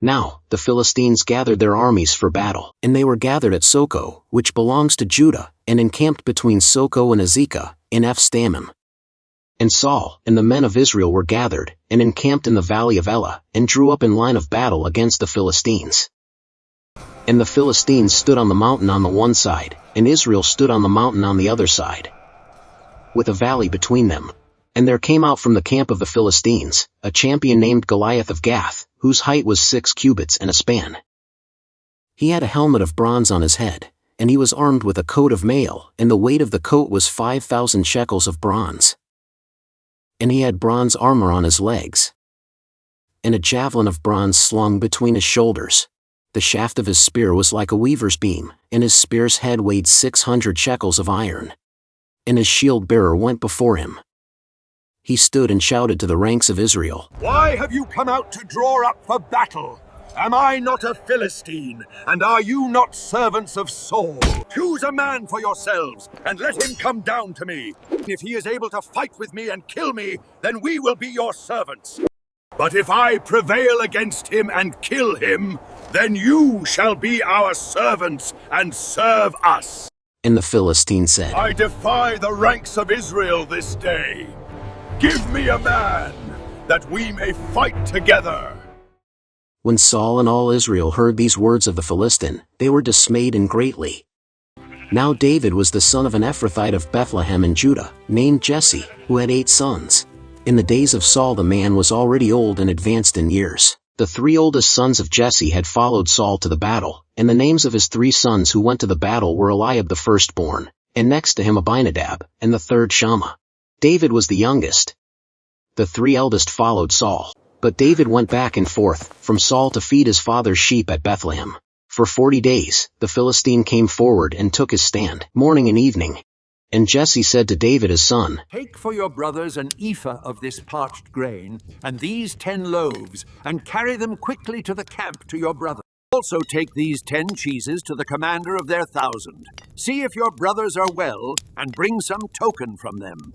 Now, the Philistines gathered their armies for battle, and they were gathered at Soko, which belongs to Judah, and encamped between Soko and Azekah, in Ephs-Dammim. And Saul and the men of Israel were gathered, and encamped in the valley of Elah, and drew up in line of battle against the Philistines. And the Philistines stood on the mountain on the one side, and Israel stood on the mountain on the other side, with a valley between them. And there came out from the camp of the Philistines a champion named Goliath of Gath, whose height was 6 cubits and a span. He had a helmet of bronze on his head, and he was armed with a coat of mail, and the weight of the coat was 5,000 shekels of bronze. And he had bronze armor on his legs, and a javelin of bronze slung between his shoulders. The shaft of his spear was like a weaver's beam, and his spear's head weighed 600 shekels of iron. And his shield-bearer went before him. He stood and shouted to the ranks of Israel, "Why have you come out to draw up for battle? Am I not a Philistine, and are you not servants of Saul? Choose a man for yourselves, and let him come down to me. If he is able to fight with me and kill me, then we will be your servants. But if I prevail against him and kill him, then you shall be our servants and serve us." And the Philistine said, "I defy the ranks of Israel this day. Give me a man, that we may fight together." When Saul and all Israel heard these words of the Philistine, they were dismayed and greatly. Now David was the son of an Ephrathite of Bethlehem in Judah, named Jesse, who had 8 sons. In the days of Saul the man was already old and advanced in years. The 3 oldest sons of Jesse had followed Saul to the battle, and the names of his 3 sons who went to the battle were Eliab the firstborn, and next to him Abinadab, and the third Shammah. David was the youngest. The 3 eldest followed Saul. But David went back and forth from Saul to feed his father's sheep at Bethlehem. For 40 days, the Philistine came forward and took his stand, morning and evening. And Jesse said to David his son, "Take for your brothers an ephah of this parched grain, and these 10 loaves, and carry them quickly to the camp to your brother. Also take these 10 cheeses to the commander of their 1,000. See if your brothers are well, and bring some token from them."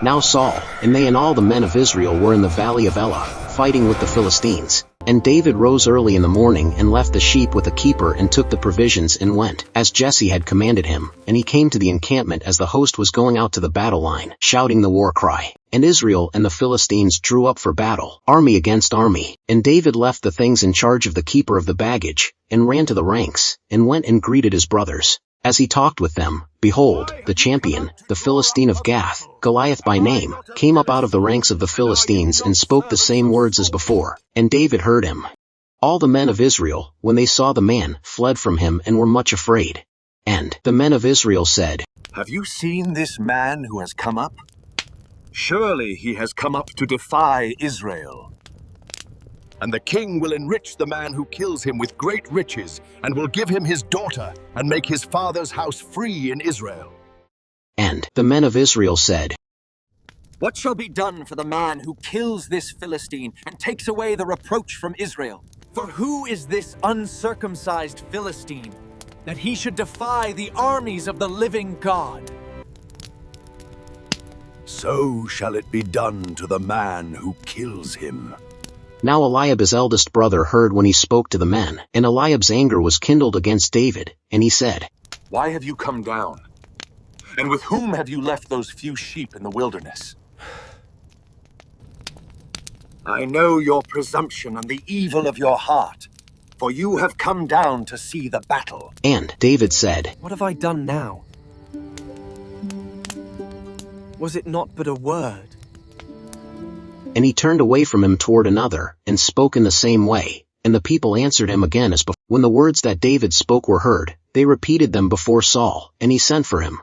Now Saul, and they and all the men of Israel were in the valley of Elah, fighting with the Philistines. And David rose early in the morning and left the sheep with a keeper and took the provisions and went, as Jesse had commanded him, and he came to the encampment as the host was going out to the battle line, shouting the war cry. And Israel and the Philistines drew up for battle, army against army. And David left the things in charge of the keeper of the baggage, and ran to the ranks, and went and greeted his brothers. As he talked with them, behold, the champion, the Philistine of Gath, Goliath by name, came up out of the ranks of the Philistines and spoke the same words as before, and David heard him. All the men of Israel, when they saw the man, fled from him and were much afraid. And the men of Israel said, "Have you seen this man who has come up? Surely he has come up to defy Israel. And the king will enrich the man who kills him with great riches, and will give him his daughter, and make his father's house free in Israel." And the men of Israel said, "What shall be done for the man who kills this Philistine and takes away the reproach from Israel? For who is this uncircumcised Philistine, that he should defy the armies of the living God?" "So shall it be done to the man who kills him." Now Eliab his eldest brother heard when he spoke to the men, and Eliab's anger was kindled against David, and he said, "Why have you come down? And with whom have you left those few sheep in the wilderness?" I know your presumption and the evil of your heart, for you have come down to see the battle. And David said, "What have I done now? Was it not but a word?" And he turned away from him toward another, and spoke in the same way. And the people answered him again as before. When the words that David spoke were heard, they repeated them before Saul, and he sent for him.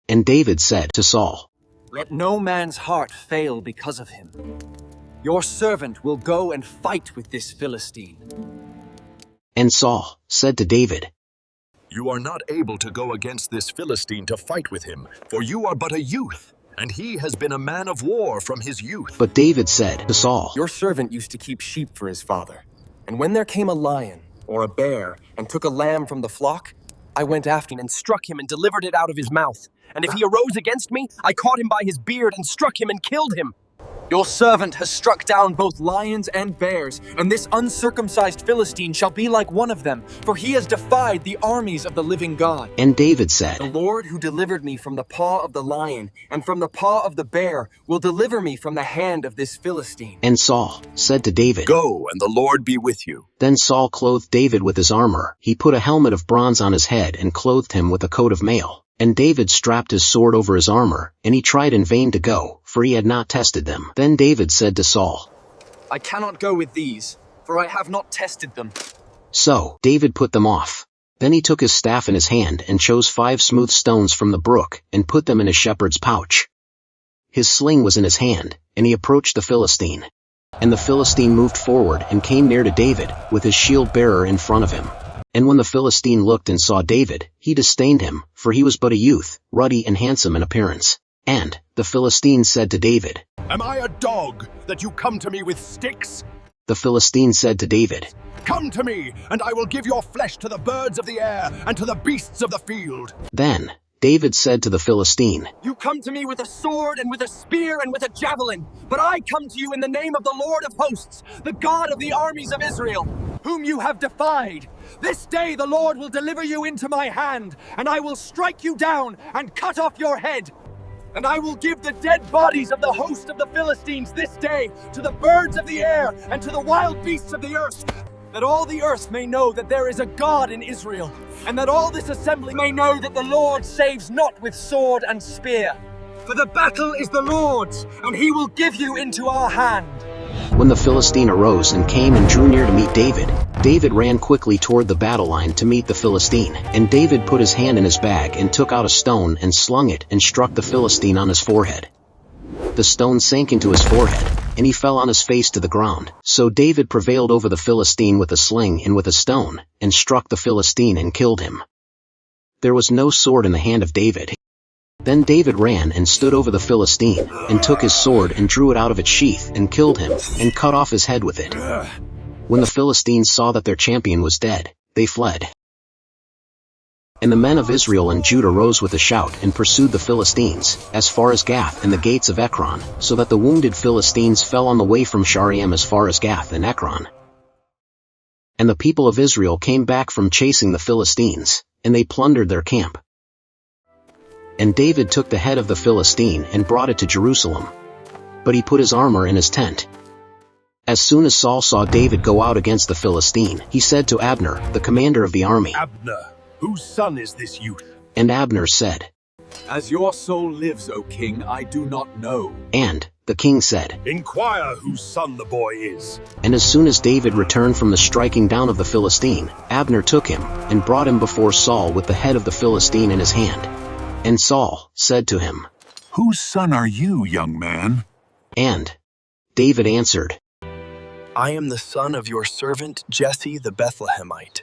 And David said to Saul, "Let no man's heart fail because of him. Your servant will go and fight with this Philistine." And Saul said to David, "You are not able to go against this Philistine to fight with him, for you are but a youth, and he has been a man of war from his youth." But David said to Saul, "Your servant used to keep sheep for his father. And when there came a lion or a bear and took a lamb from the flock, I went after him and struck him and delivered it out of his mouth. And if he arose against me, I caught him by his beard and struck him and killed him." Your servant has struck down both lions and bears, and this uncircumcised Philistine shall be like one of them, for he has defied the armies of the living God. And David said, The Lord who delivered me from the paw of the lion and from the paw of the bear will deliver me from the hand of this Philistine. And Saul said to David, Go, and the Lord be with you. Then Saul clothed David with his armor. He put a helmet of bronze on his head and clothed him with a coat of mail. And David strapped his sword over his armor, and he tried in vain to go, for he had not tested them. Then David said to Saul, I cannot go with these, for I have not tested them. So David put them off. Then he took his staff in his hand and chose 5 smooth stones from the brook and put them in his shepherd's pouch. His sling was in his hand, and he approached the Philistine. And the Philistine moved forward and came near to David, with his shield-bearer in front of him. And when the Philistine looked and saw David, he disdained him, for he was but a youth, ruddy and handsome in appearance. And the Philistine said to David, Am I a dog that you come to me with sticks? The Philistine said to David, Come to me, and I will give your flesh to the birds of the air and to the beasts of the field. Then David said to the Philistine, You come to me with a sword and with a spear and with a javelin, but I come to you in the name of the Lord of hosts, the God of the armies of Israel, whom you have defied. This day the Lord will deliver you into my hand, and I will strike you down and cut off your head. And I will give the dead bodies of the host of the Philistines this day to the birds of the air and to the wild beasts of the earth, that all the earth may know that there is a God in Israel, and that all this assembly may know that the Lord saves not with sword and spear. For the battle is the Lord's, and he will give you into our hand. When the Philistine arose and came and drew near to meet David, David ran quickly toward the battle line to meet the Philistine. And David put his hand in his bag and took out a stone and slung it and struck the Philistine on his forehead. The stone sank into his forehead, and he fell on his face to the ground. So David prevailed over the Philistine with a sling and with a stone, and struck the Philistine and killed him. There was no sword in the hand of David. Then David ran and stood over the Philistine, and took his sword and drew it out of its sheath and killed him, and cut off his head with it. When the Philistines saw that their champion was dead, they fled. And the men of Israel and Judah rose with a shout and pursued the Philistines, as far as Gath and the gates of Ekron, so that the wounded Philistines fell on the way from Shaaraim as far as Gath and Ekron. And the people of Israel came back from chasing the Philistines, and they plundered their camp. And David took the head of the Philistine and brought it to Jerusalem. But he put his armor in his tent. As soon as Saul saw David go out against the Philistine, he said to Abner, the commander of the army, Abner, whose son is this youth? And Abner said, As your soul lives, O king, I do not know. And the king said, Inquire whose son the boy is. And as soon as David returned from the striking down of the Philistine, Abner took him, and brought him before Saul with the head of the Philistine in his hand. And Saul said to him, Whose son are you, young man? And David answered, I am the son of your servant Jesse the Bethlehemite.